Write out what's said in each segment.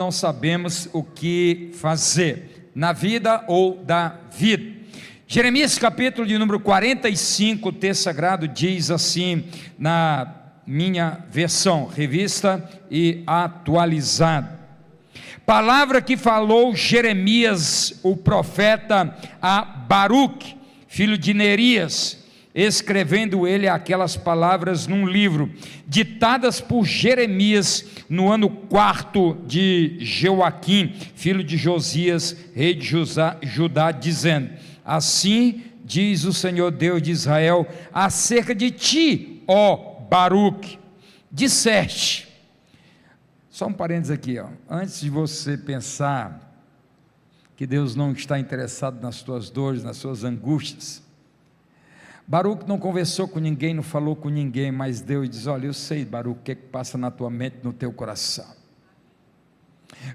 não sabemos o que fazer na vida ou da vida. Jeremias capítulo de número 45, o texto sagrado diz assim, na minha versão, revista e atualizada: palavra que falou Jeremias, o profeta, a Baruque, filho de Nerias, escrevendo ele aquelas palavras num livro, ditadas por Jeremias no ano 4 de Joaquim, filho de Josias, rei de Judá, dizendo: assim diz o Senhor Deus de Israel acerca de ti, ó Baruque, disseste. Só um parênteses aqui, antes de você pensar que Deus não está interessado nas tuas dores, nas suas angústias, Baruque não conversou com ninguém, não falou com ninguém, mas Deus diz: olha, eu sei, Baruque, o que é que passa na tua mente, no teu coração.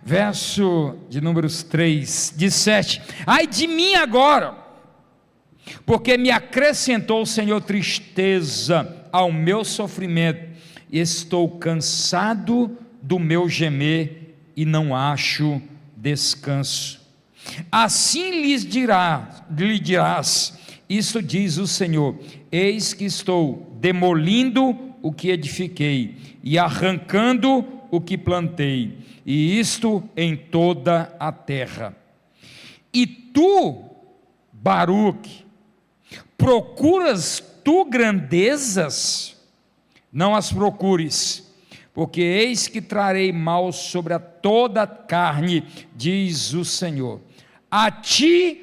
Verso de números 3, disseste: ai de mim agora, porque me acrescentou o Senhor tristeza ao meu sofrimento, e estou cansado do meu gemer, e não acho descanso. Assim lhe dirás: isto diz o Senhor, eis que estou demolindo o que edifiquei, e arrancando o que plantei, e isto em toda a terra. E tu, Baruque, procuras tu grandezas? Não as procures, porque eis que trarei mal sobre a toda a carne, diz o Senhor. A ti,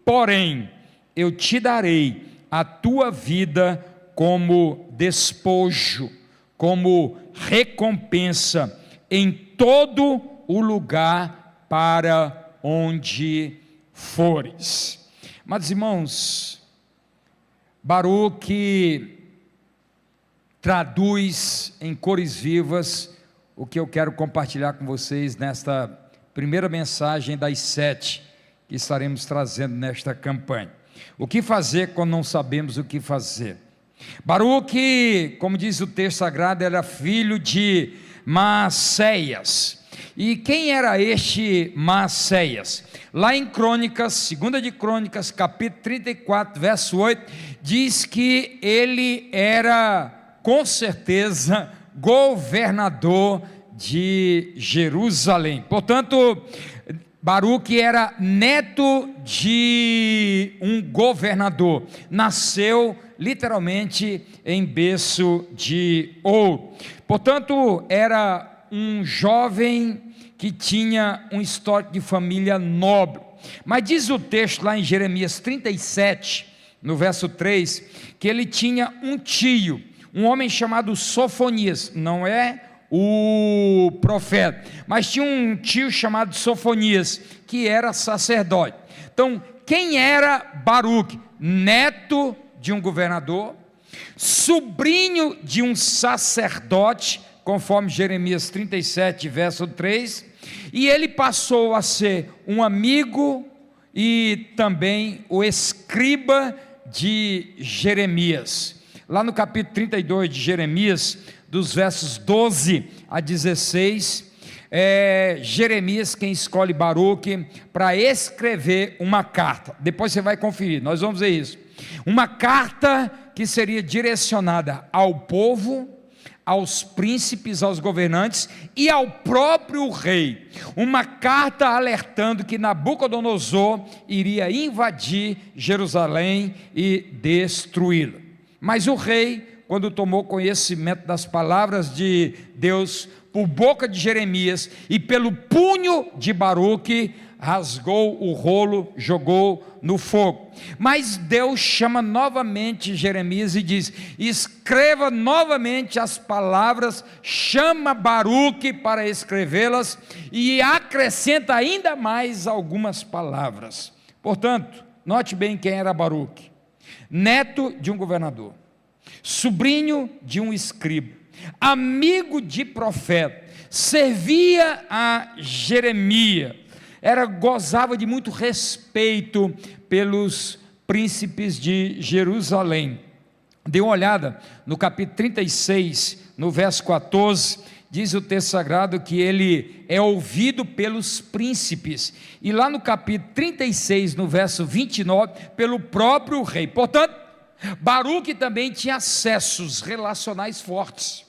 porém, eu te darei a tua vida como despojo, como recompensa, em todo o lugar para onde fores. Mas, irmãos, Baruque traduz em cores vivas o que eu quero compartilhar com vocês nesta primeira mensagem das 7 que estaremos trazendo nesta campanha. O que fazer quando não sabemos o que fazer? Baruque, como diz o texto sagrado, era filho de Maacéias. E quem era este Maacéias? Lá em Crônicas, 2 de Crônicas, capítulo 34, verso 8, diz que ele era, com certeza, governador de Jerusalém. Portanto, Baruque era neto de um governador, nasceu literalmente em berço de ouro. Portanto, era um jovem que tinha um histórico de família nobre. Mas diz o texto lá em Jeremias 37, no verso 3, que ele tinha um tio, um homem chamado Sofonias, não é o profeta, mas tinha um tio chamado Sofonias, que era sacerdote. Então, quem era Baruque? Neto de um governador, sobrinho de um sacerdote, conforme Jeremias 37, verso 3, e ele passou a ser um amigo e também o escriba de Jeremias. Lá no capítulo 32 de Jeremias, dos versos 12 a 16, Jeremias quem escolhe Baruque para escrever uma carta. Depois você vai conferir, nós vamos ver isso. Uma carta que seria direcionada ao povo, aos príncipes, aos governantes e ao próprio rei. Uma carta alertando que Nabucodonosor iria invadir Jerusalém e destruí-la. Mas o rei, quando tomou conhecimento das palavras de Deus por boca de Jeremias e pelo punho de Baruque, rasgou o rolo, jogou no fogo. Mas Deus chama novamente Jeremias e diz: escreva novamente as palavras, chama Baruque para escrevê-las e acrescenta ainda mais algumas palavras. Portanto, note bem quem era Baruque: neto de um governador, sobrinho de um escriba, amigo de profeta, servia a Jeremias, gozava de muito respeito pelos príncipes de Jerusalém. Dê uma olhada no capítulo 36, no verso 14, diz o texto sagrado que ele é ouvido pelos príncipes, e lá no capítulo 36, no verso 29, pelo próprio rei. Portanto, Baruque também tinha acessos relacionais fortes.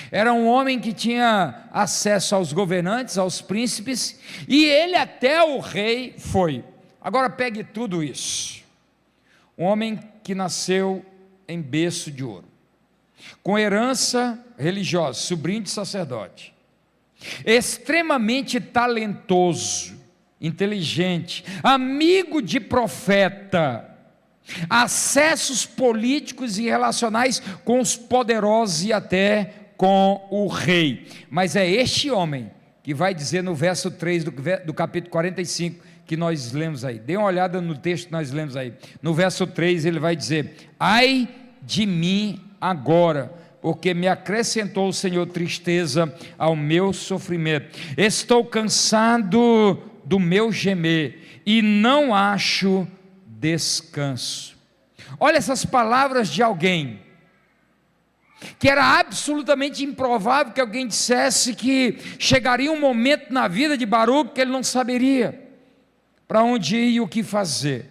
Era um homem que tinha acesso aos governantes, aos príncipes, e ele até o rei foi. Agora pegue tudo isso. Um homem que nasceu em berço de ouro, com herança religiosa, sobrinho de sacerdote, extremamente talentoso, inteligente, amigo de profeta, acessos políticos e relacionais com os poderosos e até com o rei. Mas é este homem que vai dizer no verso 3 do capítulo 45, que nós lemos aí. Dê uma olhada no texto que nós lemos aí. No verso 3 ele vai dizer: ai de mim agora, porque me acrescentou o Senhor tristeza ao meu sofrimento. Estou cansado do meu gemer e não acho descanso. Olha essas palavras de alguém que era absolutamente improvável que alguém dissesse que chegaria um momento na vida de Baruque que ele não saberia para onde ir e o que fazer.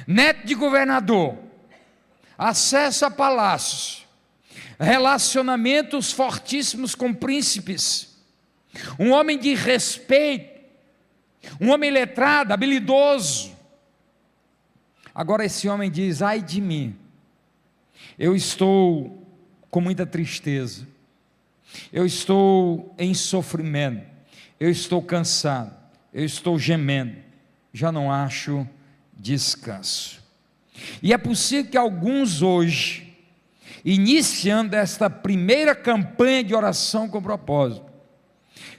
Neto de governador, acesso a palácios, relacionamentos fortíssimos com príncipes, um homem de respeito, um homem letrado, habilidoso. Agora esse homem diz: ai de mim, eu estou com muita tristeza, eu estou em sofrimento, eu estou cansado, eu estou gemendo, já não acho descanso. E é possível que alguns hoje, iniciando esta primeira campanha de oração com propósito,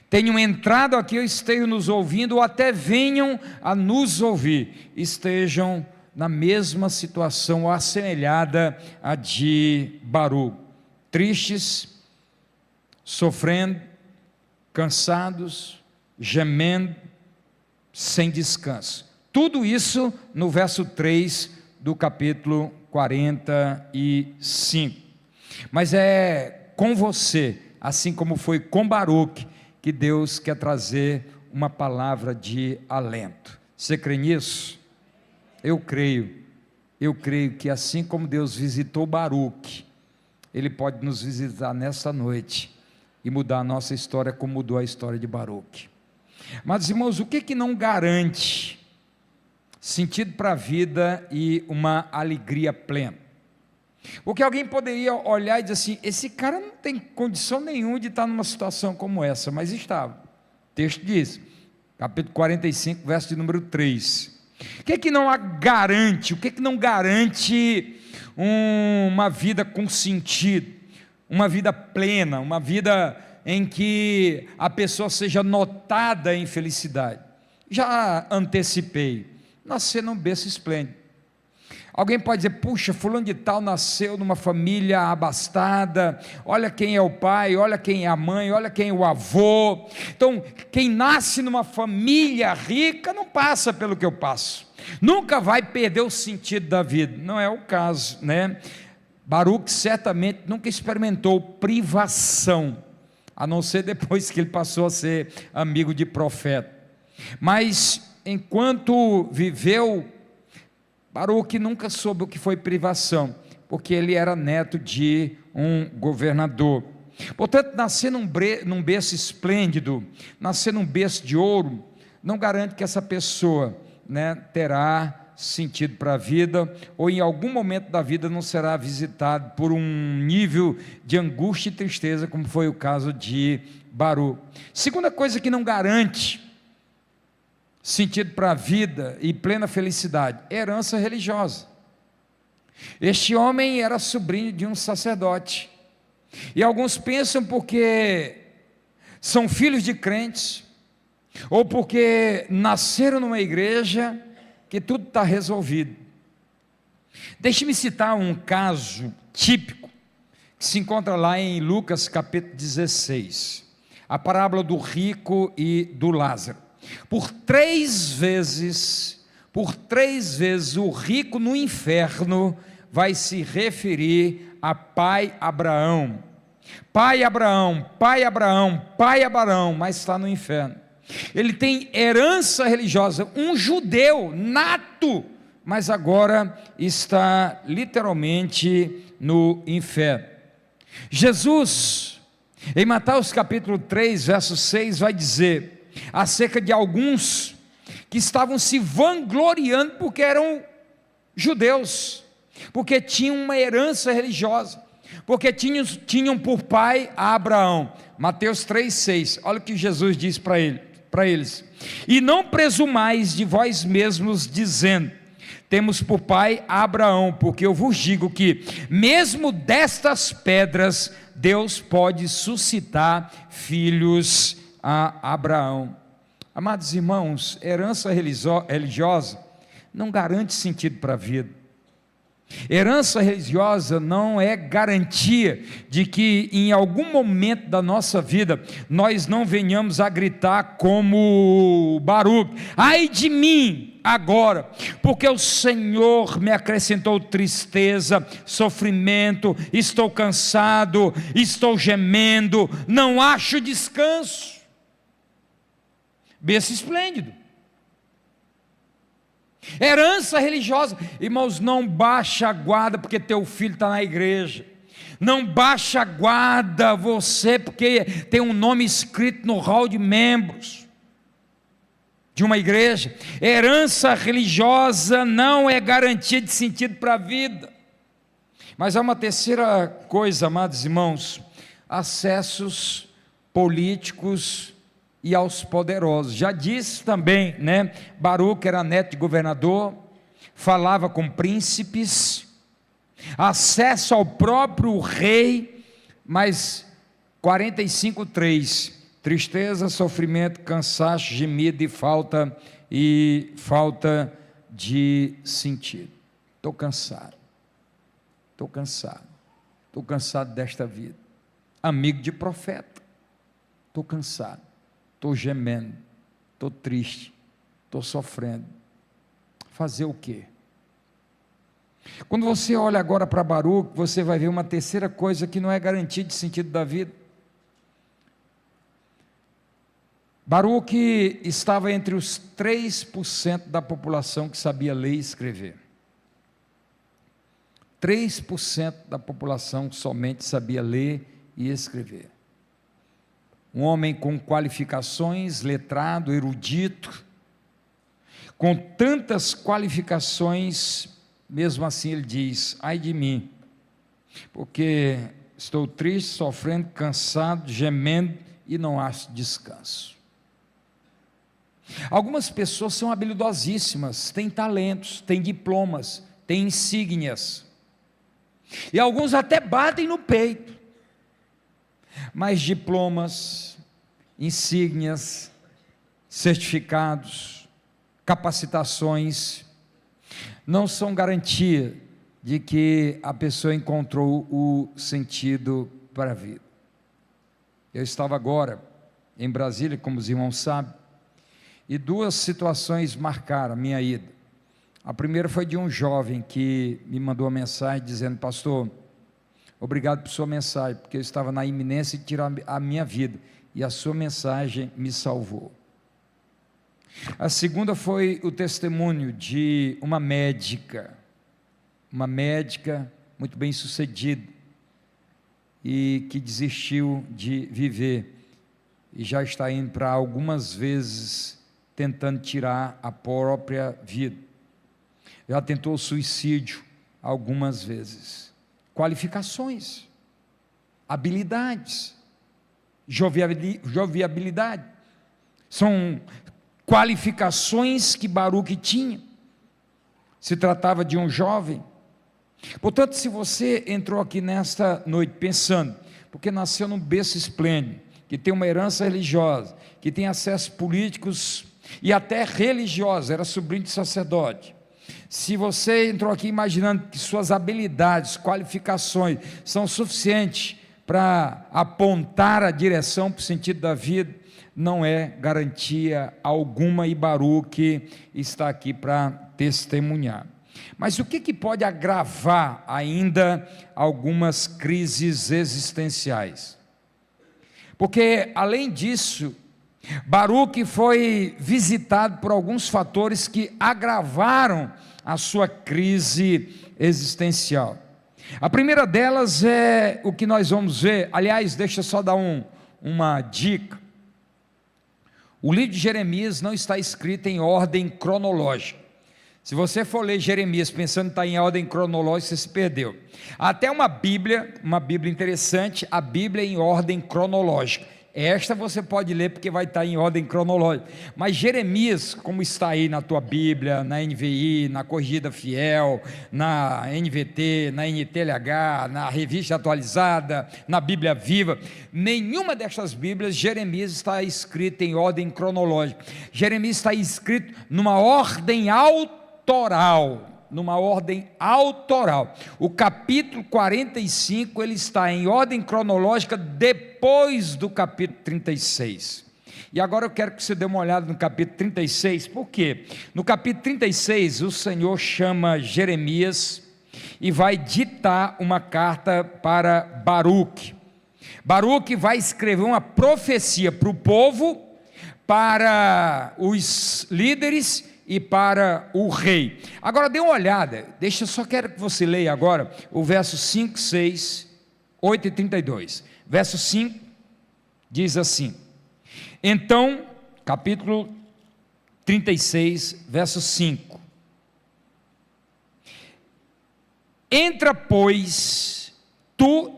tenham entrado aqui ou estejam nos ouvindo, ou até venham a nos ouvir, estejam na mesma situação ou assemelhada à de Baruque, tristes, sofrendo, cansados, gemendo, sem descanso. Tudo isso no verso 3 do capítulo 45. Mas é com você, assim como foi com Baruque, que Deus quer trazer uma palavra de alento. Você crê nisso? Eu creio que assim como Deus visitou Baruque, Ele pode nos visitar nessa noite e mudar a nossa história como mudou a história de Baruque. Mas irmãos, o que não garante sentido para a vida e uma alegria plena? Porque alguém poderia olhar e dizer assim: esse cara não tem condição nenhuma de estar numa situação como essa, mas estava. O texto diz, capítulo 45, verso de número 3. O que não garante? O que não garante uma vida com sentido, uma vida plena, uma vida em que a pessoa seja notada em felicidade? Já antecipei: nascer num berço esplêndido. Alguém pode dizer: puxa, fulano de tal nasceu numa família abastada, olha quem é o pai, olha quem é a mãe, olha quem é o avô. Então, quem nasce numa família rica não passa pelo que eu passo, nunca vai perder o sentido da vida. Não é o caso, né? Baruque certamente nunca experimentou privação, a não ser depois que ele passou a ser amigo de profeta. Mas enquanto viveu, Baruque nunca soube o que foi privação, porque ele era neto de um governador. Portanto, nascer num berço esplêndido, nascer num berço de ouro, não garante que essa pessoa, né, terá sentido para a vida, ou em algum momento da vida não será visitado por um nível de angústia e tristeza, como foi o caso de Baruque. Segunda coisa que não garante sentido para a vida e plena felicidade: herança religiosa. Este homem era sobrinho de um sacerdote, e alguns pensam porque são filhos de crentes, ou porque nasceram numa igreja, que tudo está resolvido. Deixe-me citar um caso típico, que se encontra lá em Lucas capítulo 16, a parábola do rico e do Lázaro. Por três vezes o rico no inferno vai se referir a pai Abraão. pai Abraão, pai Abraão, pai Abraão, mas está no inferno. Ele tem herança religiosa, um judeu nato, mas agora está literalmente no inferno. Jesus, em Mateus capítulo 3, verso 6, vai dizer acerca de alguns que estavam se vangloriando porque eram judeus, porque tinham uma herança religiosa, porque tinham por pai a Abraão. Mateus 3,6, olha o que Jesus diz para eles: e não presumais de vós mesmos dizendo, temos por pai a Abraão, porque eu vos digo que mesmo destas pedras Deus pode suscitar filhos a Abraão. Amados irmãos, herança religiosa não garante sentido para a vida. Herança religiosa não é garantia de que em algum momento da nossa vida nós não venhamos a gritar como Baruque: ai de mim agora, porque o Senhor me acrescentou tristeza, sofrimento, estou cansado, estou gemendo, não acho descanso. Berço esplêndido. Herança religiosa, irmãos, não baixa a guarda porque teu filho está na igreja, não baixa a guarda você porque tem um nome escrito no hall de membros de uma igreja. Herança religiosa não é garantia de sentido para a vida. Mas há uma terceira coisa, amados irmãos: acessos políticos e aos poderosos. Já disse também, né? Baruque era neto de governador, falava com príncipes, acesso ao próprio rei, mas 45:3, tristeza, sofrimento, cansaço, gemido e falta de sentido. Estou cansado desta vida. Amigo de profeta, estou cansado, estou gemendo, estou triste, estou sofrendo. Fazer o quê? Quando você olha agora para Baruque, você vai ver uma terceira coisa que não é garantia de sentido da vida. Baruque estava entre os 3% da população que sabia ler e escrever. 3% da população somente sabia ler e escrever. Um homem com qualificações, letrado, erudito, com tantas qualificações, mesmo assim ele diz: ai de mim, porque estou triste, sofrendo, cansado, gemendo e não acho descanso. Algumas pessoas são habilidosíssimas, têm talentos, têm diplomas, têm insígnias, e alguns até batem no peito, mas diplomas, insígnias, certificados, capacitações não são garantia de que a pessoa encontrou o sentido para a vida. Eu estava agora em Brasília, como os irmãos sabem, e duas situações marcaram a minha ida. A primeira foi de um jovem que me mandou uma mensagem dizendo: pastor, obrigado por sua mensagem, porque eu estava na iminência de tirar a minha vida, e a sua mensagem me salvou. A segunda foi o testemunho de uma médica muito bem sucedida, e que desistiu de viver, e já está indo para algumas vezes tentando tirar a própria vida, já tentou suicídio algumas vezes. Qualificações, habilidades, jovialidade, são qualificações que Baruque tinha. Se tratava de um jovem. Portanto, se você entrou aqui nesta noite pensando, porque nasceu num berço esplêndido, que tem uma herança religiosa, que tem acessos políticos e até religiosos, era sobrinho de sacerdote. Se você entrou aqui imaginando que suas habilidades, qualificações são suficientes para apontar a direção para o sentido da vida, não é garantia alguma, e Baruque está aqui para testemunhar. Mas o que pode agravar ainda algumas crises existenciais? Porque, além disso, Baruque foi visitado por alguns fatores que agravaram a sua crise existencial. A primeira delas é o que nós vamos ver. Aliás, deixa eu só dar uma dica. O livro de Jeremias não está escrito em ordem cronológica. Se você for ler Jeremias pensando que está em ordem cronológica, você se perdeu. Até uma Bíblia interessante, a Bíblia é em ordem cronológica. Esta você pode ler porque vai estar em ordem cronológica. Mas Jeremias, como está aí na tua Bíblia, na NVI, na Corrigida Fiel, na NVT, na NTLH, na Revista Atualizada, na Bíblia Viva, nenhuma destas Bíblias, Jeremias está escrito em ordem cronológica. Jeremias está escrito numa ordem autoral. O capítulo 45, ele está em ordem cronológica depois do capítulo 36. E agora eu quero que você dê uma olhada no capítulo 36, por quê? No capítulo 36, o Senhor chama Jeremias e vai ditar uma carta para Baruque. Baruque vai escrever uma profecia para o povo, para os líderes e para o rei. Agora dê uma olhada, quero que você leia agora o verso 5, 6, 8 e 32. Verso 5 diz assim: então, capítulo 36, verso 5: entra, pois, tu,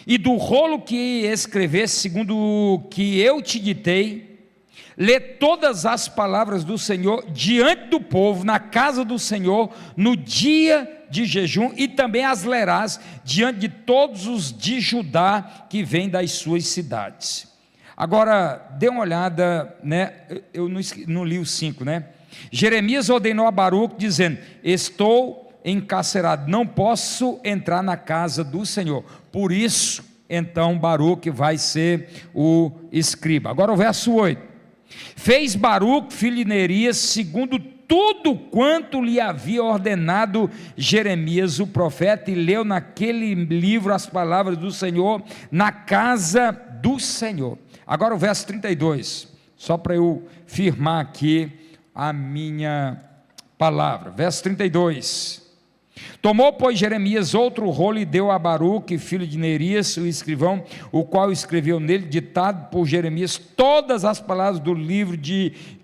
e do rolo que escreveste, segundo o que eu te ditei, lê todas as palavras do Senhor diante do povo, na casa do Senhor, no dia de jejum, e também as lerás diante de todos os de Judá que vêm das suas cidades. Agora, dê uma olhada, eu não li o 5, Jeremias ordenou a Baruque, dizendo: estou encarcerado, não posso entrar na casa do Senhor. Por isso, então, Baruque vai ser o escriba. Agora o verso 8: fez Baruque, filho de Nerias, segundo tudo quanto lhe havia ordenado Jeremias o profeta, e leu naquele livro as palavras do Senhor na casa do Senhor. Agora o verso 32, só para eu firmar aqui a minha palavra. Verso 32: tomou, pois, Jeremias outro rolo e deu a Baruque, filho de Nerias, o escrivão, o qual escreveu nele, ditado por Jeremias, todas as palavras do livro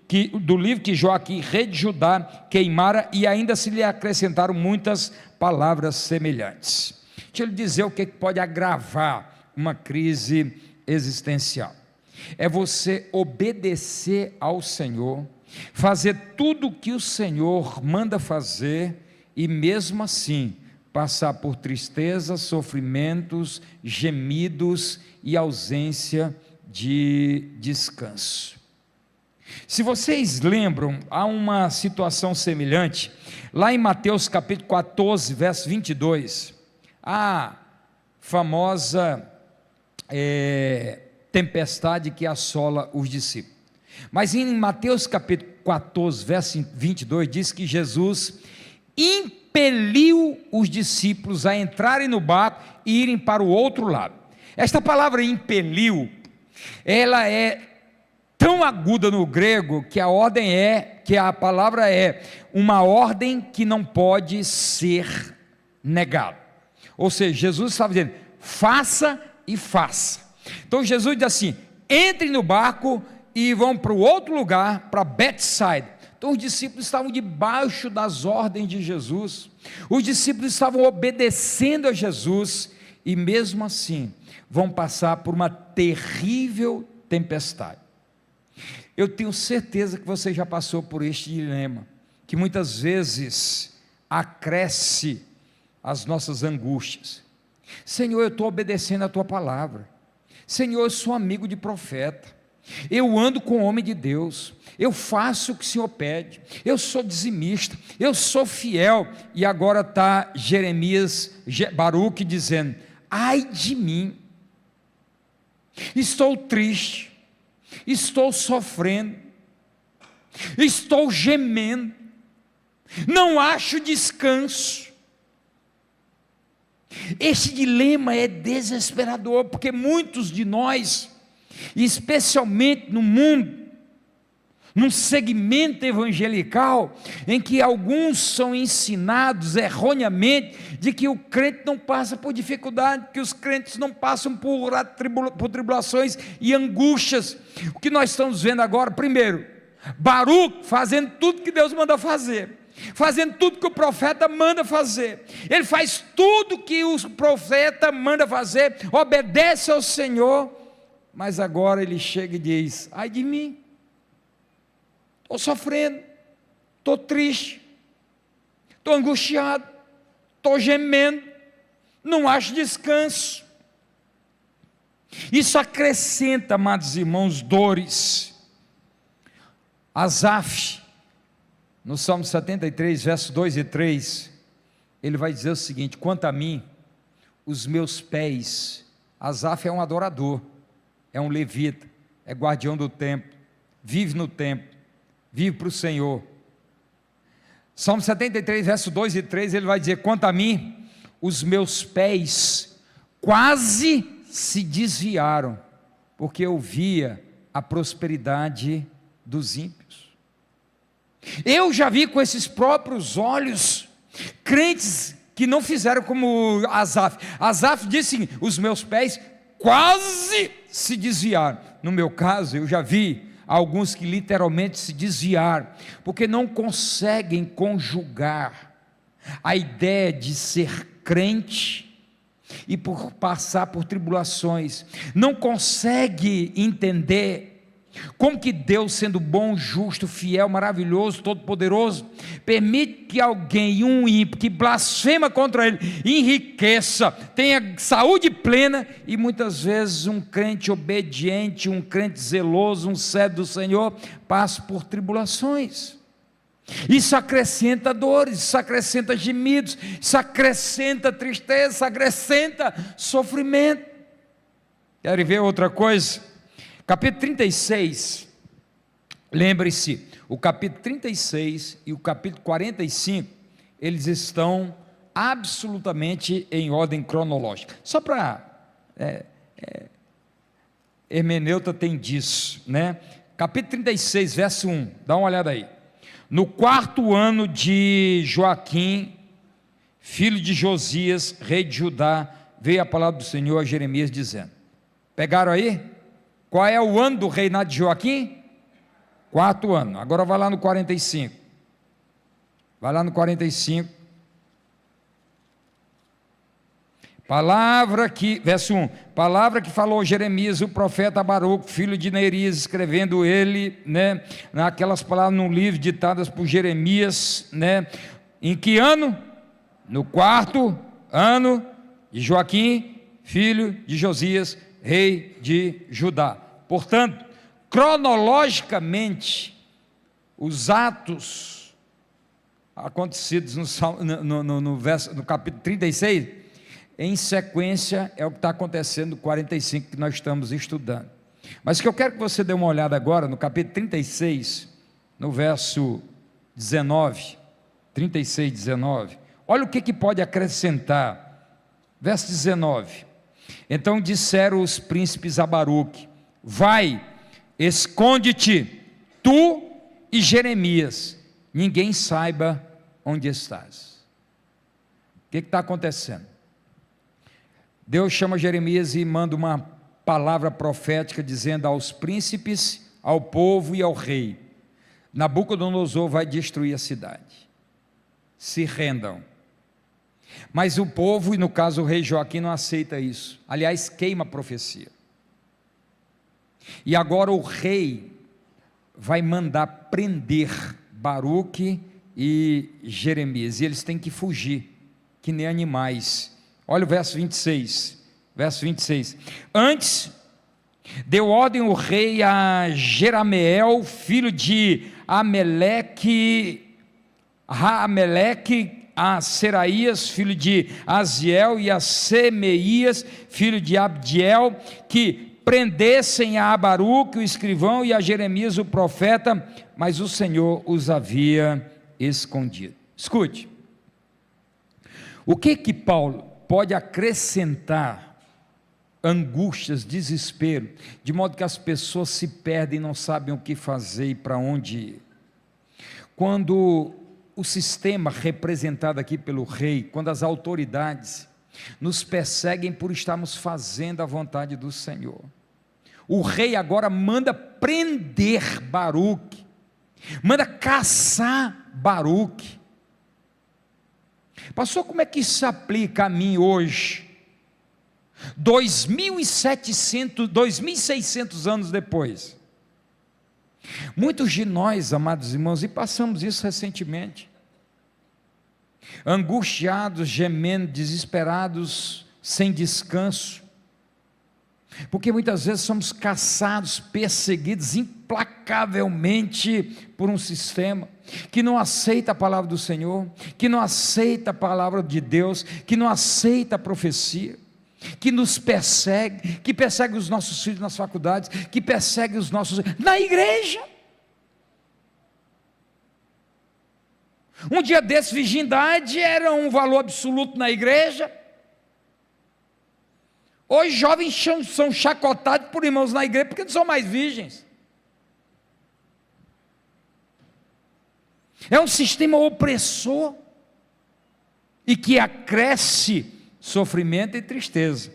que Joaquim, rei de Judá, queimara, e ainda se lhe acrescentaram muitas palavras semelhantes. Deixa eu lhe dizer o que pode agravar uma crise existencial. É você obedecer ao Senhor, fazer tudo o que o Senhor manda fazer, e mesmo assim passar por tristezas, sofrimentos, gemidos e ausência de descanso. Se vocês lembram, há uma situação semelhante lá em Mateus capítulo 14, verso 22, a famosa tempestade que assola os discípulos. Mas em Mateus capítulo 14, verso 22, diz que Jesus impeliu os discípulos a entrarem no barco e irem para o outro lado. Esta palavra impeliu, ela é tão aguda no grego que a palavra é uma ordem que não pode ser negada. Ou seja, Jesus estava dizendo: faça e faça. Então Jesus diz assim: entrem no barco e vão para o outro lugar, para Betsaida. Então os discípulos estavam debaixo das ordens de Jesus, os discípulos estavam obedecendo a Jesus, e mesmo assim vão passar por uma terrível tempestade. Eu tenho certeza que você já passou por este dilema, que muitas vezes acresce as nossas angústias. Senhor, eu estou obedecendo a tua palavra. Senhor, eu sou amigo de profeta, eu ando com o homem de Deus, eu faço o que o Senhor pede, eu sou dizimista, eu sou fiel. E agora está Baruque dizendo: ai de mim, estou triste, estou sofrendo, estou gemendo, não acho descanso. Esse dilema é desesperador, porque muitos de nós, especialmente no mundo, num segmento evangelical, em que alguns são ensinados erroneamente de que o crente não passa por dificuldade, que os crentes não passam por tribulações e angústias. O que nós estamos vendo agora, primeiro, Baruque fazendo tudo que Deus manda fazer, fazendo tudo que o profeta manda fazer. Ele faz tudo que o profeta manda fazer, obedece ao Senhor, mas agora ele chega e diz: ai de mim, estou sofrendo, estou triste, estou angustiado, estou gemendo, não acho descanso. Isso acrescenta, amados irmãos, dores. Asaf, no Salmo 73, versos 2 e 3, ele vai dizer o seguinte: quanto a mim, os meus pés, Asaf é um adorador, é um levita, é guardião do templo, vive no templo, vive para o Senhor. Salmo 73, versos 2 e 3, ele vai dizer: quanto a mim, os meus pés quase se desviaram, porque eu via a prosperidade dos ímpios. Eu já vi com esses próprios olhos crentes que não fizeram como Asaf. Asaf disse: os meus pés quase se desviaram. No meu caso, eu já vi alguns que literalmente se desviaram, porque não conseguem conjugar a ideia de ser crente e por passar por tribulações, não consegue entender como que Deus, sendo bom, justo, fiel, maravilhoso, todo-poderoso, permite que alguém, um ímpio, que blasfema contra Ele, enriqueça, tenha saúde plena, e muitas vezes um crente obediente, um crente zeloso, um servo do Senhor, passa por tribulações. Isso acrescenta dores, isso acrescenta gemidos, isso acrescenta tristeza, isso acrescenta sofrimento. Querem ver outra coisa? Capítulo 36, lembre-se, o capítulo 36 e o capítulo 45, eles estão absolutamente em ordem cronológica. Só para hermeneuta tem disso, né? Capítulo 36, verso 1, dá uma olhada aí. No 4º ano de Joaquim, filho de Josias, rei de Judá, veio a palavra do Senhor a Jeremias dizendo: pegaram aí? Qual é o ano do reinado de Joaquim? 4º ano. Agora vai lá no 45. Vai lá no 45. Verso 1. Palavra que falou Jeremias, o profeta Baruque, filho de Nerias, escrevendo ele, né, naquelas palavras num livro ditadas por Jeremias, né? Em que ano? No 4º ano de Joaquim, filho de Josias, rei de Judá. Portanto, cronologicamente, os atos acontecidos no capítulo 36, em sequência, é o que está acontecendo no 45 que nós estamos estudando. Mas o que eu quero que você dê uma olhada agora, no capítulo 36, no verso 19, 36, 19, olha o que pode acrescentar. Verso 19: então disseram os príncipes a Baruque: vai, esconde-te, tu e Jeremias, ninguém saiba onde estás. O que está acontecendo? Deus chama Jeremias e manda uma palavra profética dizendo aos príncipes, ao povo e ao rei: Nabucodonosor vai destruir a cidade, se rendam. Mas o povo, e no caso o rei Joaquim, não aceita isso. Aliás, queima a profecia. E agora o rei vai mandar prender Baruque e Jeremias, e eles têm que fugir, que nem animais. Olha o verso 26. Verso 26. Antes deu ordem o rei a Jerameel, filho de Ameleque, a Seraías, filho de Aziel, e a Semeías, filho de Abdiel, que prendessem a Baruque, o escrivão, e a Jeremias, o profeta, mas o Senhor os havia escondido. Escute, o que Paulo pode acrescentar angústias, desespero, de modo que as pessoas se perdem e não sabem o que fazer e para onde ir? Quando o sistema representado aqui pelo rei, quando as autoridades nos perseguem por estarmos fazendo a vontade do Senhor, o rei agora manda prender Baruque, manda caçar Baruque. Pastor, como é que isso se aplica a mim hoje? 2.600 anos depois. Muitos de nós, amados irmãos, e passamos isso recentemente, angustiados, gemendo, desesperados, sem descanso, porque muitas vezes somos caçados, perseguidos implacavelmente por um sistema que não aceita a palavra do Senhor, que não aceita a palavra de Deus, que não aceita a profecia, que nos persegue, que persegue os nossos filhos nas faculdades, que persegue os nossos na igreja. Um dia desse, virgindade era um valor absoluto na igreja. Hoje jovens são chacotados por irmãos na igreja porque não são mais virgens. É um sistema opressor e que acresce sofrimento e tristeza.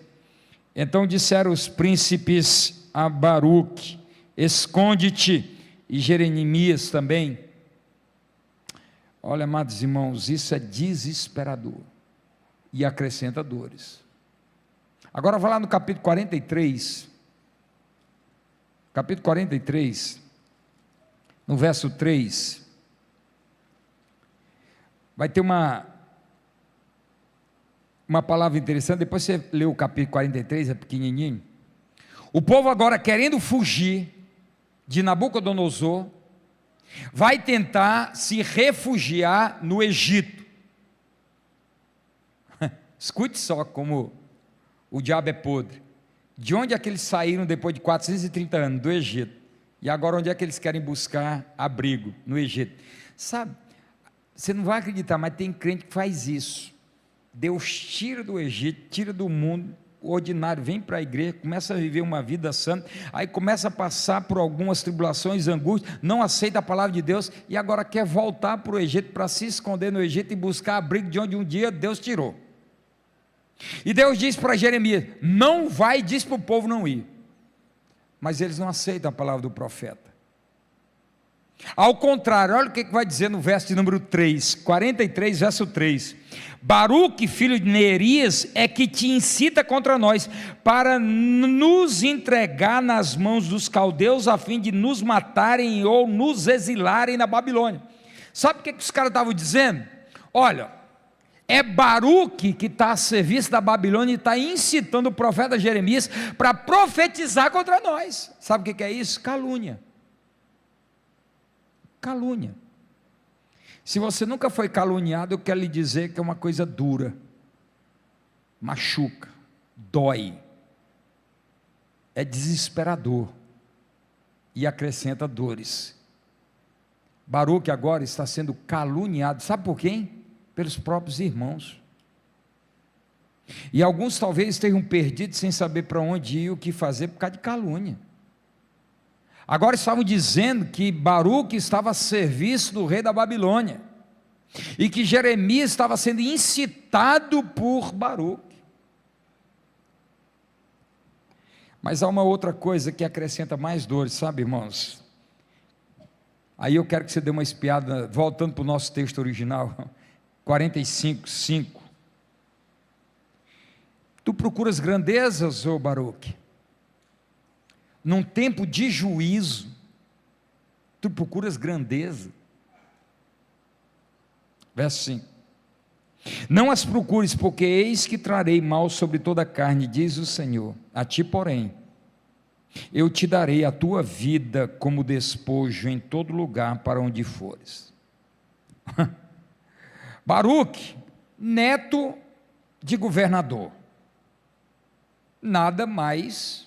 Então disseram os príncipes a Baruque: esconde-te, e Jeremias também. Olha, amados irmãos, isso é desesperador e acrescenta dores. Agora vai lá no capítulo 43, no verso 3, vai ter uma palavra interessante. Depois você lê o capítulo 43, é pequenininho. O povo agora, querendo fugir de Nabucodonosor, vai tentar se refugiar no Egito. Escute só como o diabo é podre. De onde é que eles saíram depois de 430 anos? Do Egito. E agora onde é que eles querem buscar abrigo? No Egito. Sabe, você não vai acreditar, mas tem crente que faz isso. Deus tira do Egito, tira do mundo ordinário, vem para a igreja, começa a viver uma vida santa, aí começa a passar por algumas tribulações, angústias, não aceita a palavra de Deus, e agora quer voltar para o Egito, para se esconder no Egito e buscar abrigo de onde um dia Deus tirou. E Deus diz para Jeremias: não vai, diz para o povo não ir. Mas eles não aceitam a palavra do profeta. Ao contrário, olha o que vai dizer no verso de número 3, 43, verso 3: Baruque, filho de Neerias, é que te incita contra nós, para nos entregar nas mãos dos caldeus, a fim de nos matarem ou nos exilarem na Babilônia. Sabe o que os caras estavam dizendo? Olha, é Baruque que está a serviço da Babilônia e está incitando o profeta Jeremias para profetizar contra nós. Sabe o que é isso? Calúnia. Calúnia. Se você nunca foi caluniado, eu quero lhe dizer que é uma coisa dura, machuca, dói, é desesperador e acrescenta dores. Baruque agora está sendo caluniado, sabe por quem? Pelos próprios irmãos. E alguns talvez estejam perdidos sem saber para onde ir, o que fazer por causa de calúnia. Agora estavam dizendo que Baruque estava a serviço do rei da Babilônia, e que Jeremias estava sendo incitado por Baruque. Mas há uma outra coisa que acrescenta mais dores, sabe, irmãos? Aí eu quero que você dê uma espiada, voltando para o nosso texto original, 45, 5. Tu procuras grandezas, ô Baruque? Num tempo de juízo, tu procuras grandeza. Verso 5: não as procures, porque eis que trarei mal sobre toda a carne, diz o Senhor. A ti, porém, eu te darei a tua vida como despojo em todo lugar para onde fores. Baruque, neto de governador, nada mais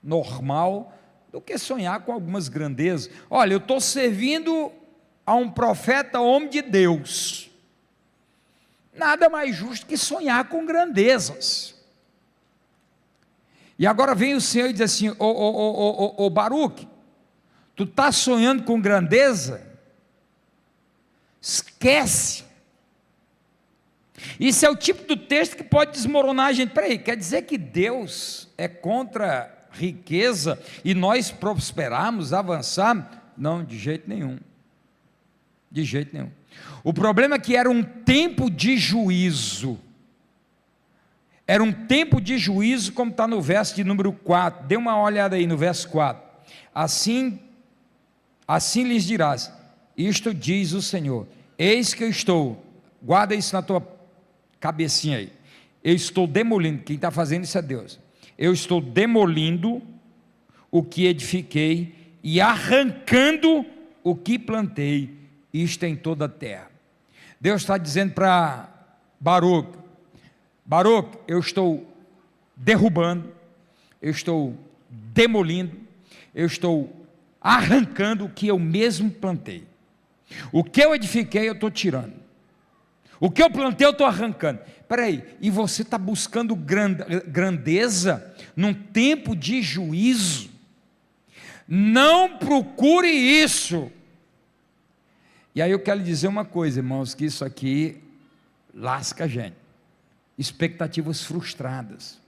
normal do que sonhar com algumas grandezas. Olha, eu estou servindo a um profeta, homem de Deus, nada mais justo que sonhar com grandezas. E agora vem o Senhor e diz assim: ô Baruque, tu está sonhando com grandeza? Esquece. Isso é o tipo do texto que pode desmoronar a gente. Peraí, quer dizer que Deus é contra riqueza e nós prosperarmos, avançarmos? Não, de jeito nenhum. De jeito nenhum. O problema é que era um tempo de juízo. Era um tempo de juízo, como está no verso de número 4. Dê uma olhada aí no verso 4. Assim lhes dirás: isto diz o Senhor, eis que eu estou, guarda isso na tua cabecinha aí, eu estou demolindo, quem está fazendo isso é Deus, eu estou demolindo o que edifiquei e arrancando o que plantei, isto em toda a terra. Deus está dizendo para Baruque: Baruque, eu estou derrubando, eu estou demolindo, eu estou arrancando o que eu mesmo plantei. O que eu edifiquei eu estou tirando, o que eu plantei eu estou arrancando. Espera aí, e você está buscando grandeza num tempo de juízo? Não procure isso. E aí eu quero lhe dizer uma coisa, irmãos, que isso aqui lasca a gente. Expectativas frustradas.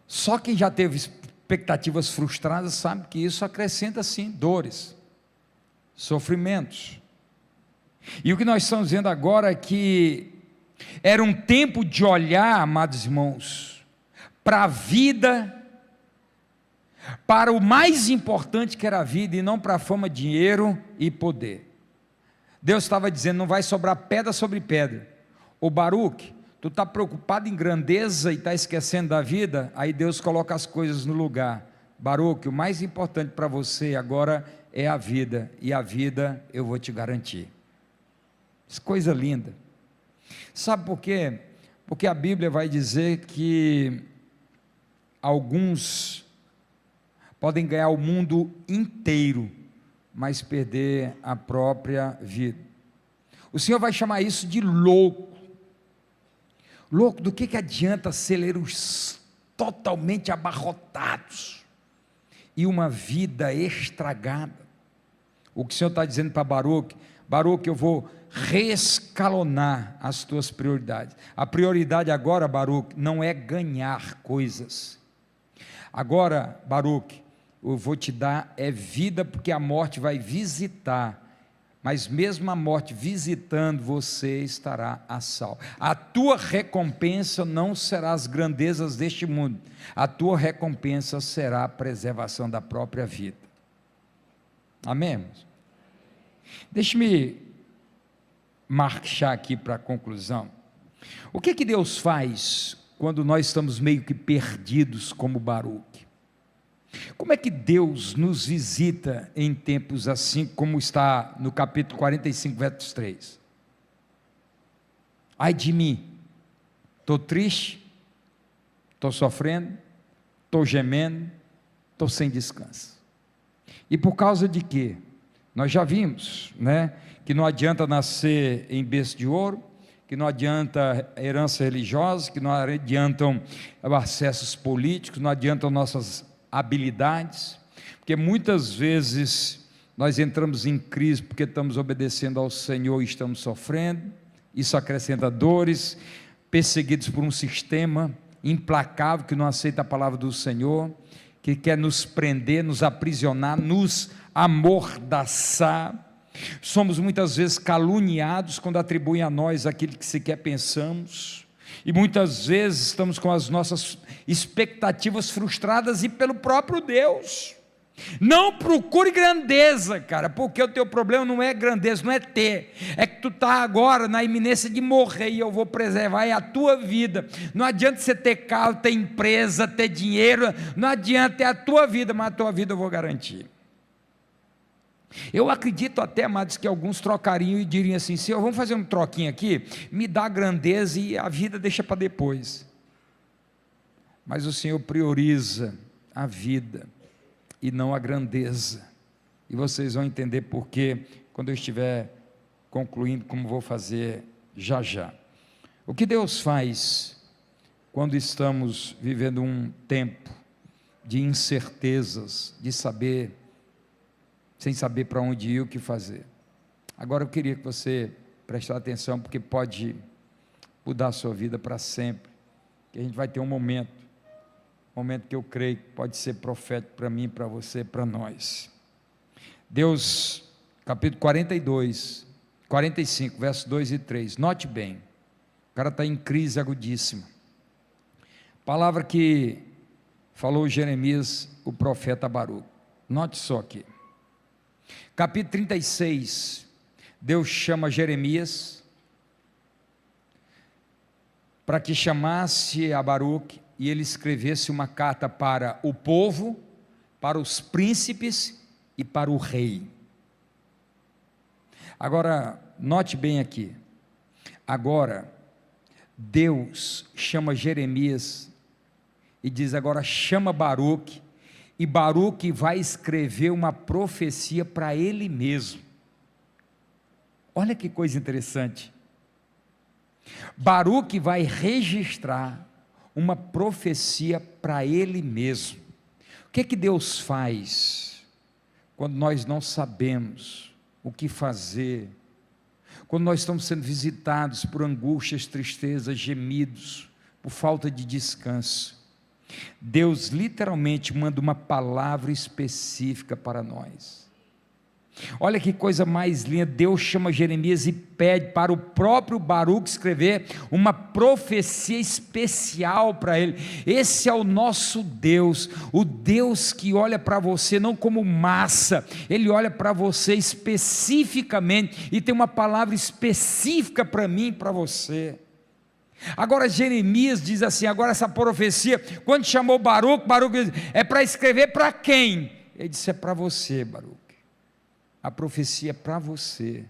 Só quem já teve expectativas frustradas sabe que isso acrescenta sim dores, sofrimentos. E o que nós estamos vendo agora é que era um tempo de olhar, amados irmãos, para a vida, para o mais importante que era a vida, e não para a fama, dinheiro e poder. Deus estava dizendo: não vai sobrar pedra sobre pedra. Ô Baruque, tu está preocupado em grandeza e está esquecendo da vida? Aí Deus coloca as coisas no lugar. Baruque, o mais importante para você agora é a vida, e a vida eu vou te garantir. Que coisa linda. Sabe por quê? Porque a Bíblia vai dizer que alguns podem ganhar o mundo inteiro, mas perder a própria vida. O Senhor vai chamar isso de louco. Louco, do que adianta celeiros totalmente abarrotados e uma vida estragada? O que o Senhor está dizendo para Baruque: Baruque, eu vou reescalonar as tuas prioridades. A prioridade agora, Baruque, não é ganhar coisas. Agora, Baruque, eu vou te dar é vida, porque a morte vai visitar, mas mesmo a morte visitando, você estará a salvo. A tua recompensa não será as grandezas deste mundo, a tua recompensa será a preservação da própria vida. Amém, irmãos? Deixe-me marchar aqui para a conclusão. O que Deus faz quando nós estamos meio que perdidos como Baruque? Como é que Deus nos visita em tempos assim, como está no capítulo 45, verso 3? Ai de mim, estou triste, estou sofrendo, estou gemendo, estou sem descanso. E por causa de quê? Nós já vimos, né, que não adianta nascer em berço de ouro, que não adianta herança religiosa, que não adiantam acessos políticos, não adiantam nossas habilidades, porque muitas vezes nós entramos em crise porque estamos obedecendo ao Senhor e estamos sofrendo, isso acrescenta dores, perseguidos por um sistema implacável que não aceita a palavra do Senhor, que quer nos prender, nos aprisionar, nos amordaçar. Somos muitas vezes caluniados quando atribuem a nós aquilo que sequer pensamos, e muitas vezes estamos com as nossas expectativas frustradas, e pelo próprio Deus. Não procure grandeza, cara, porque o teu problema não é grandeza, não é ter, é que tu está agora na iminência de morrer, e eu vou preservar a tua vida. Não adianta você ter carro, ter empresa, ter dinheiro, não adianta, é a tua vida, mas a tua vida eu vou garantir. Eu acredito até, amados, que alguns trocariam e diriam assim: Senhor, vamos fazer um troquinho aqui, me dá grandeza e a vida deixa para depois. Mas o Senhor prioriza a vida e não a grandeza. e vocês vão entender por quê quando eu estiver concluindo, como vou fazer já já. O que Deus faz quando estamos vivendo um tempo de incertezas, de saber, sem saber para onde ir, o que fazer? Agora eu queria que você prestasse atenção, porque pode mudar a sua vida para sempre, que a gente vai ter um momento que eu creio que pode ser profético para mim, para você, para nós. Deus, capítulo 42, 45, versos 2 e 3, note bem, o cara está em crise agudíssima, palavra que falou Jeremias, o profeta Baruque, note só aqui, capítulo 36, Deus chama Jeremias, para que chamasse a Baruque, e ele escrevesse uma carta para o povo, para os príncipes e para o rei. Agora, note bem aqui, agora, Deus chama Jeremias, e diz agora, chama Baruque, e Baruque vai escrever uma profecia para ele mesmo. Olha que coisa interessante, Baruque vai registrar uma profecia para ele mesmo. O que Deus faz quando nós não sabemos o que fazer, quando nós estamos sendo visitados por angústias, tristezas, gemidos, por falta de descanso? Deus literalmente manda uma palavra específica para nós. Olha que coisa mais linda, Deus chama Jeremias e pede para o próprio Baruque escrever uma profecia especial para ele. Esse é o nosso Deus, o Deus que olha para você não como massa, Ele olha para você especificamente, e tem uma palavra específica para mim e para você. Agora Jeremias diz assim, agora essa profecia, quando chamou Baruque diz, é para escrever para quem? Ele disse, é para você, Baruque. A profecia é para você.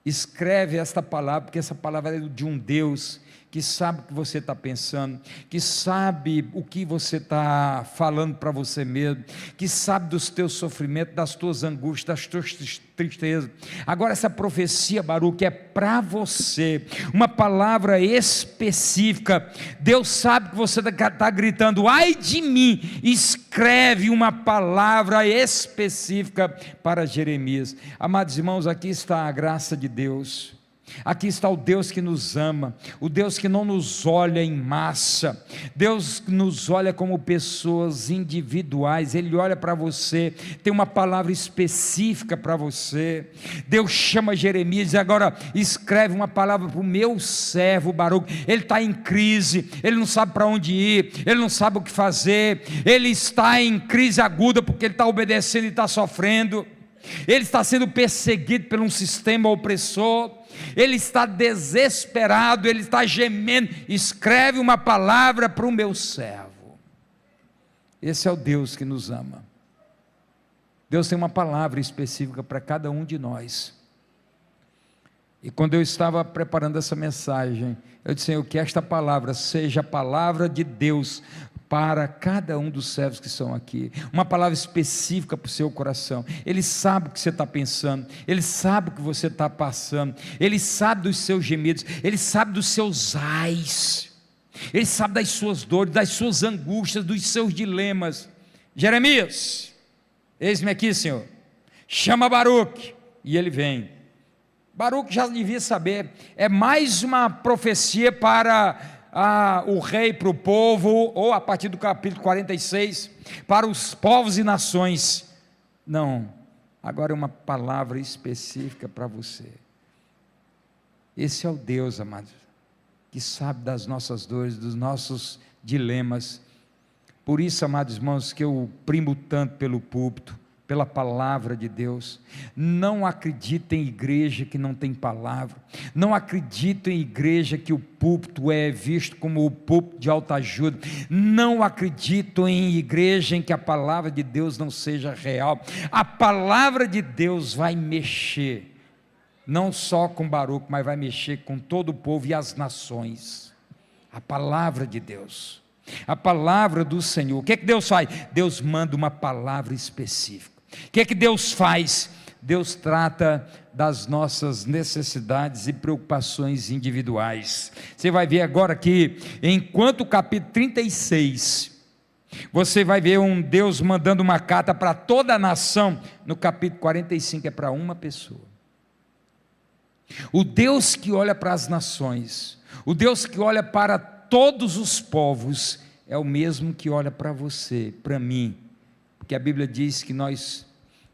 Escreve esta palavra, porque essa palavra é de um Deus que sabe o que você está pensando, que sabe o que você está falando para você mesmo, que sabe dos teus sofrimentos, das tuas angústias, das tuas tristezas. Agora essa profecia, Baruque, é para você, uma palavra específica. Deus sabe que você está gritando, ai de mim. Escreve uma palavra específica para Jeremias. Amados irmãos, aqui está a graça de Deus. Aqui está o Deus que nos ama, o Deus que não nos olha em massa, Deus que nos olha como pessoas individuais. Ele olha para você, tem uma palavra específica para você. Deus chama Jeremias e agora escreve uma palavra para o meu servo Baruque. Ele está em crise, ele não sabe para onde ir, ele não sabe o que fazer, ele está em crise aguda porque ele está obedecendo e está sofrendo, ele está sendo perseguido por um sistema opressor, ele está desesperado, ele está gemendo. Escreve uma palavra para o meu servo. Esse é o Deus que nos ama. Deus tem uma palavra específica para cada um de nós. E quando eu estava preparando essa mensagem, eu disse, Senhor, que esta palavra seja a palavra de Deus para cada um dos servos que estão aqui, uma palavra específica para o seu coração. Ele sabe o que você está pensando, Ele sabe o que você está passando, Ele sabe dos seus gemidos, Ele sabe dos seus ais, Ele sabe das suas dores, das suas angústias, dos seus dilemas. Jeremias, eis-me aqui, Senhor, chama Baruque, e ele vem. Baruque já devia saber, é mais uma profecia para o rei, para o povo, ou a partir do capítulo 46, para os povos e nações. Não, agora é uma palavra específica para você. Esse é o Deus, amados, que sabe das nossas dores, dos nossos dilemas. Por isso, amados irmãos, que eu primo tanto pelo púlpito, pela palavra de Deus. Não acredito em igreja que não tem palavra, não acredito em igreja que o púlpito é visto como o púlpito de autoajuda, não acredito em igreja em que a palavra de Deus não seja real. A palavra de Deus vai mexer, não só com Baruque, mas vai mexer com todo o povo e as nações. A palavra de Deus, a palavra do Senhor. O que é que Deus faz? Deus manda uma palavra específica. O que é que Deus faz? Deus trata das nossas necessidades e preocupações individuais. Você vai ver agora que, enquanto o capítulo 36, você vai ver um Deus mandando uma carta para toda a nação, no capítulo 45 é para uma pessoa. O Deus que olha para as nações, o Deus que olha para todos os povos, é o mesmo que olha para você, para mim, porque a Bíblia diz que nós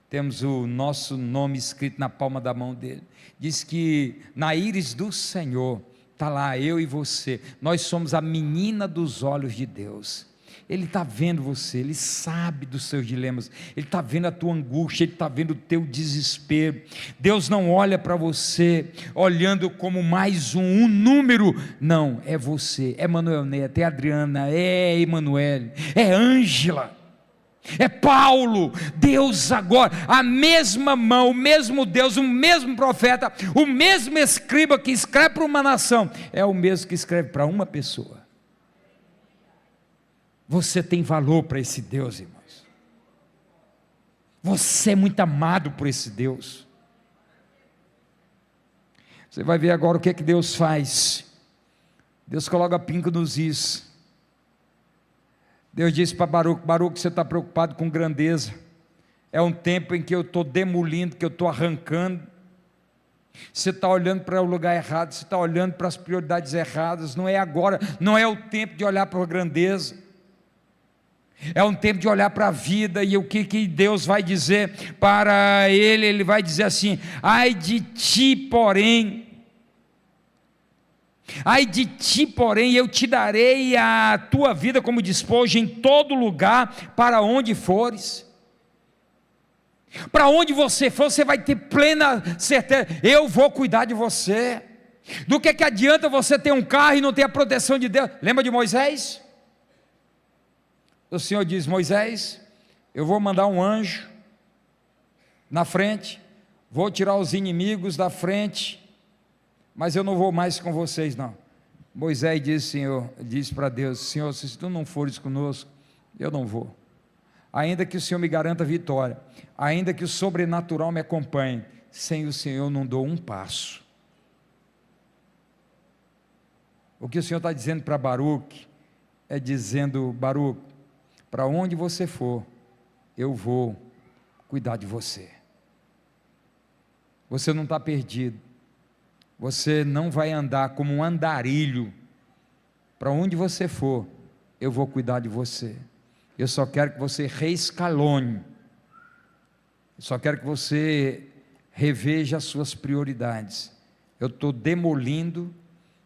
temos o nosso nome escrito na palma da mão dele. Diz que na íris do Senhor está lá eu e você, nós somos a menina dos olhos de Deus. Ele está vendo você, Ele sabe dos seus dilemas, Ele está vendo a tua angústia, Ele está vendo o teu desespero. Deus não olha para você olhando como mais um número, não, é você, é Manuel Neto, é Adriana, é Emanuele, é Ângela, é Paulo. Deus agora, a mesma mão, o mesmo Deus, o mesmo profeta, o mesmo escriba que escreve para uma nação, é o mesmo que escreve para uma pessoa. Você tem valor para esse Deus, irmãos. Você é muito amado por esse Deus. Você vai ver agora o que é que Deus faz. Deus coloca pingo nos is. Deus disse para Baruque: Baruque, você está preocupado com grandeza. É um tempo em que eu estou demolindo, que eu estou arrancando. Você está olhando para o lugar errado, você está olhando para as prioridades erradas. Não é agora, não é o tempo de olhar para a grandeza. É um tempo de olhar para a vida. E o que Deus vai dizer para ele? Ele vai dizer assim: ai de ti, porém, eu te darei a tua vida como despojo em todo lugar, para onde fores. Para onde você for, você vai ter plena certeza: eu vou cuidar de você. Do que adianta você ter um carro e não ter a proteção de Deus? Lembra de Moisés? O Senhor diz: Moisés, eu vou mandar um anjo na frente, vou tirar os inimigos da frente, mas eu não vou mais com vocês não. Moisés disse para Deus: Senhor, se tu não fores conosco, eu não vou. Ainda que o Senhor me garanta vitória, ainda que o sobrenatural me acompanhe, sem o Senhor eu não dou um passo. O que o Senhor está dizendo para Baruque, é dizendo: Baruque, para onde você for, eu vou cuidar de você. Você não está perdido. Você não vai andar como um andarilho. Para onde você for, eu vou cuidar de você. Eu só quero que você reescalone. Eu só quero que você reveja as suas prioridades. Eu estou demolindo,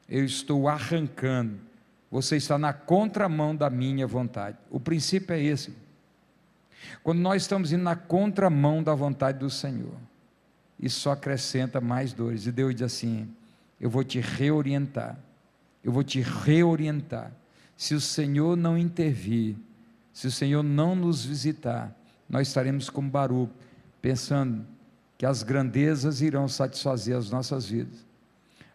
eu estou arrancando. Você está na contramão da minha vontade. O princípio é esse. Quando nós estamos indo na contramão da vontade do Senhor, isso só acrescenta mais dores. E Deus diz assim: eu vou te reorientar. Eu vou te reorientar. Se o Senhor não intervir, se o Senhor não nos visitar, nós estaremos como Baruque, pensando que as grandezas irão satisfazer as nossas vidas.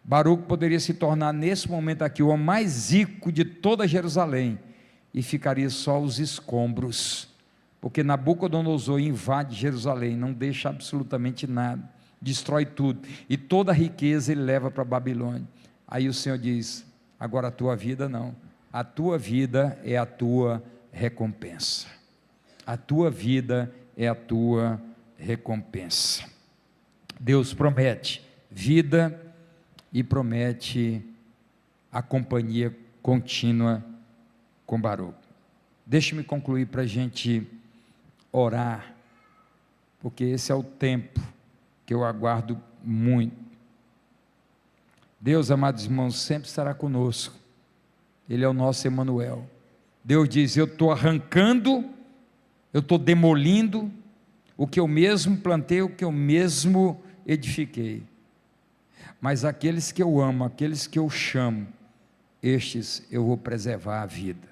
Baruque poderia se tornar nesse momento aqui o homem mais rico de toda Jerusalém, e ficaria só os escombros, porque Nabucodonosor invade Jerusalém, não deixa absolutamente nada, destrói tudo, e toda a riqueza ele leva para a Babilônia. Aí o Senhor diz: agora a tua vida não, a tua vida é a tua recompensa. A tua vida é a tua recompensa. Deus promete vida e promete a companhia contínua com Baruque. Deixe-me concluir para a gente orar, porque esse é o tempo que eu aguardo muito. Deus, amados irmãos, sempre estará conosco. Ele é o nosso Emanuel. Deus diz: eu estou arrancando, eu estou demolindo o que eu mesmo plantei, o que eu mesmo edifiquei. Mas aqueles que eu amo, aqueles que eu chamo, estes eu vou preservar a vida.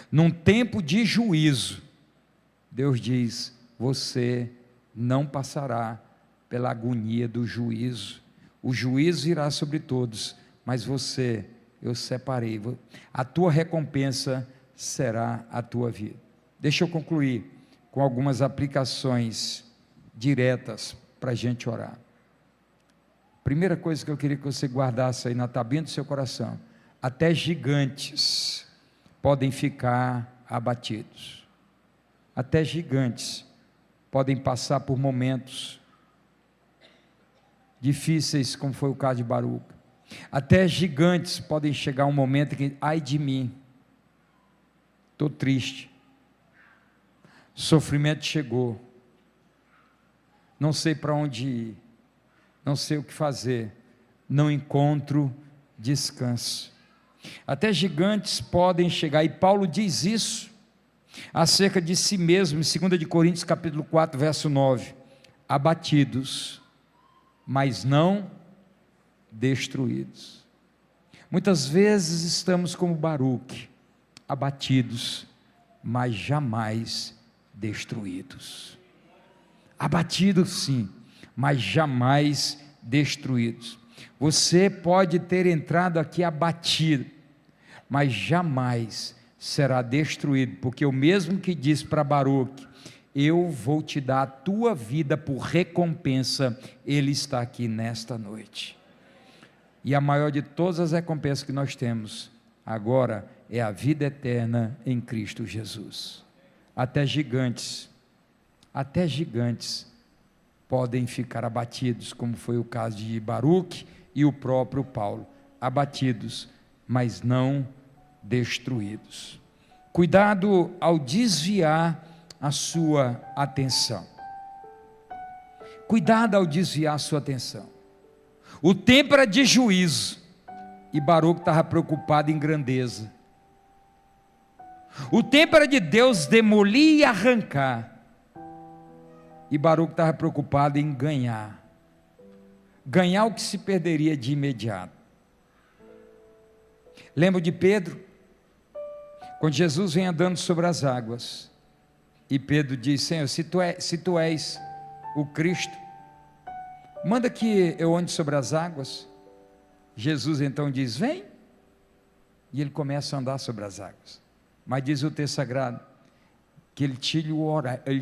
Num tempo de juízo, Deus diz: você não passará pela agonia do juízo. O juízo irá sobre todos, mas você, eu separei. A tua recompensa será a tua vida. Deixa eu concluir com algumas aplicações diretas para a gente orar. Primeira coisa que eu queria que você guardasse aí na tabinha do seu coração: até gigantes podem ficar abatidos. Até gigantes podem passar por momentos difíceis, como foi o caso de Baruque. Até gigantes podem chegar um momento em que, ai de mim, estou triste, sofrimento chegou, não sei para onde ir, não sei o que fazer, não encontro descanso. Até gigantes podem chegar, e Paulo diz isso acerca de si mesmo, em 2 de Coríntios capítulo 4, verso 9, abatidos, mas não destruídos. Muitas vezes estamos como Baruque, abatidos, mas jamais destruídos. Abatidos sim, mas jamais destruídos. Você pode ter entrado aqui abatido, mas jamais será destruído, porque o mesmo que diz para Baruque: eu vou te dar a tua vida por recompensa, ele está aqui nesta noite. E a maior de todas as recompensas que nós temos agora é a vida eterna em Cristo Jesus. Até gigantes podem ficar abatidos, como foi o caso de Baruque e o próprio Paulo, abatidos, mas não destruídos. Cuidado ao desviar a sua atenção. Cuidado ao desviar a sua atenção. O tempo era de juízo, e Baruque estava preocupado em grandeza. O tempo era de Deus demolir e arrancar, e Baruque estava preocupado em ganhar o que se perderia de imediato. Lembra de Pedro? Quando Jesus vem andando sobre as águas, e Pedro diz: Senhor, se tu és o Cristo, manda que eu ande sobre as águas. Jesus então diz: vem, e ele começa a andar sobre as águas. Mas diz o texto sagrado que ele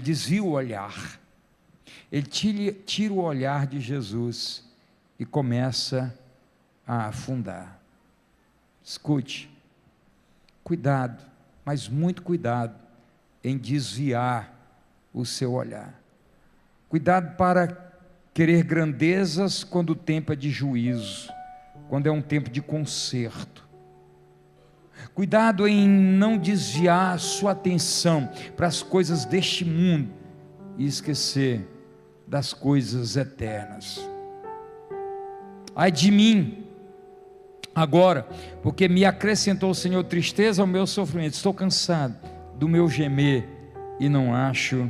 desvia o olhar, ele tira o olhar de Jesus e começa a afundar. Escute, cuidado, mas muito cuidado em desviar o seu olhar. Cuidado para querer grandezas quando o tempo é de juízo, quando é um tempo de conserto. Cuidado em não desviar sua atenção para as coisas deste mundo e esquecer das coisas eternas. Ai de mim agora, porque me acrescentou o Senhor tristeza ao meu sofrimento. Estou cansado do meu gemer e não acho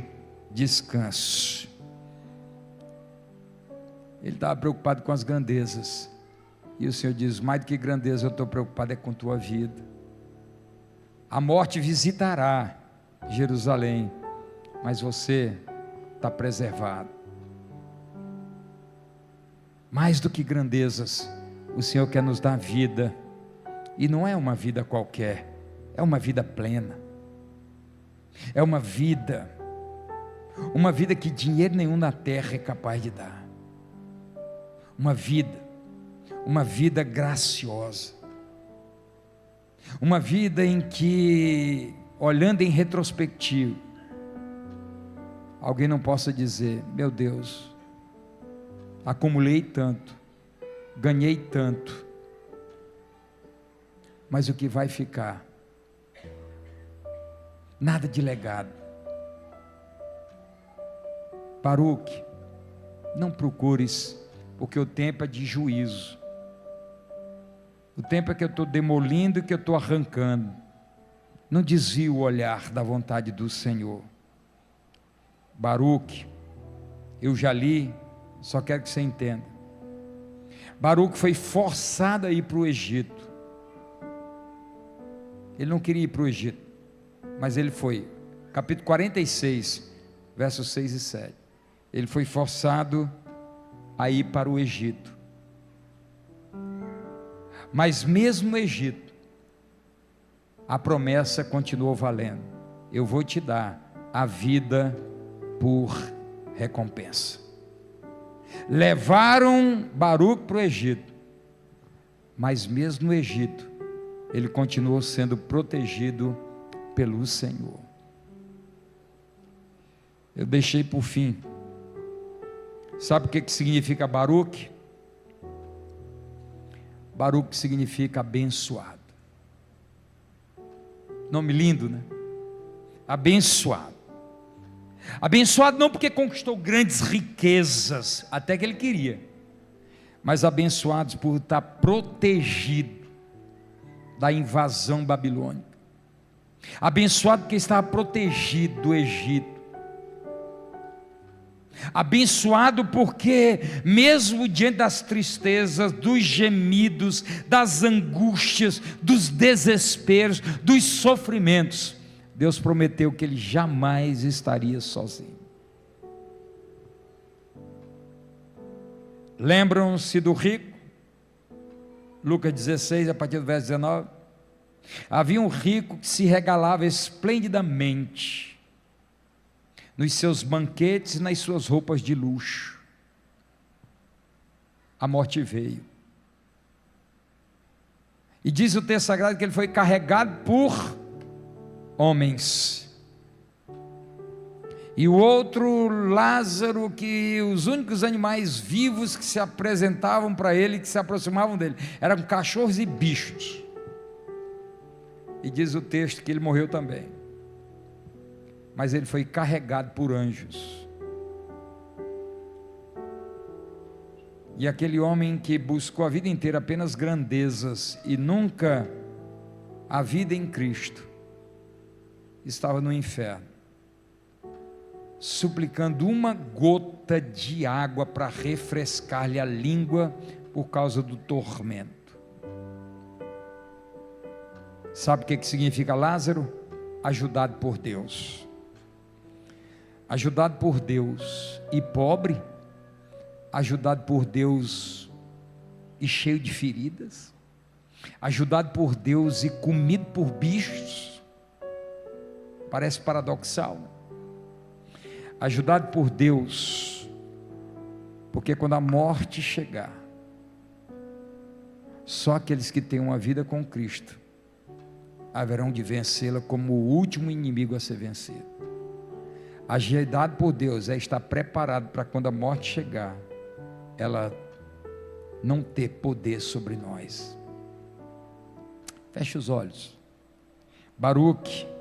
descanso. Ele estava preocupado com as grandezas, e o Senhor diz: mais do que grandeza, eu estou preocupado é com tua vida. A morte visitará Jerusalém, mas você está preservado. Mais do que grandezas, o Senhor quer nos dar vida, e não é uma vida qualquer, é uma vida plena, é uma vida que dinheiro nenhum na terra é capaz de dar, uma vida graciosa, uma vida em que, olhando em retrospectiva, alguém não possa dizer: meu Deus, acumulei tanto, ganhei tanto, mas o que vai ficar? Nada de legado. Baruque, não procures, porque o tempo é de juízo. O tempo é que eu estou demolindo e que eu estou arrancando. Não desvie o olhar da vontade do Senhor. Baruque, eu já li, só quero que você entenda. Baruque foi forçado a ir para o Egito. Ele não queria ir para o Egito, mas ele foi. Capítulo 46, versos 6 e 7. Ele foi forçado a ir para o Egito. Mas mesmo no Egito, a promessa continuou valendo: eu vou te dar a vida por recompensa. Levaram Baruque para o Egito, mas mesmo no Egito, ele continuou sendo protegido pelo Senhor. Eu deixei por fim. Sabe o que significa Baruque? Baruque significa abençoado. Nome lindo, né? Abençoado. Abençoado não porque conquistou grandes riquezas, até que ele queria, mas abençoados por estar protegido da invasão babilônica. Abençoado porque estava protegido do Egito. Abençoado porque mesmo diante das tristezas, dos gemidos, das angústias, dos desesperos, dos sofrimentos, Deus prometeu que ele jamais estaria sozinho. Lembram-se do rico? Lucas 16, a partir do verso 19. Havia um rico que se regalava esplendidamente nos seus banquetes e nas suas roupas de luxo. A morte veio. E diz o texto sagrado que ele foi carregado por homens. E o outro, Lázaro, que os únicos animais vivos que se apresentavam para ele, que se aproximavam dele, eram cachorros e bichos. E diz o texto que ele morreu também. Mas ele foi carregado por anjos. E aquele homem que buscou a vida inteira apenas grandezas e nunca a vida em Cristo, estava no inferno, suplicando uma gota de água para refrescar-lhe a língua por causa do tormento. Sabe o que significa Lázaro? Ajudado por Deus. Ajudado por Deus e pobre, ajudado por Deus e cheio de feridas, ajudado por Deus e comido por bichos. Parece paradoxal, né? Ajudado por Deus, porque quando a morte chegar, só aqueles que têm uma vida com Cristo haverão de vencê-la como o último inimigo a ser vencido. Ajudado por Deus é estar preparado para quando a morte chegar, ela não ter poder sobre nós. Feche os olhos. Baruque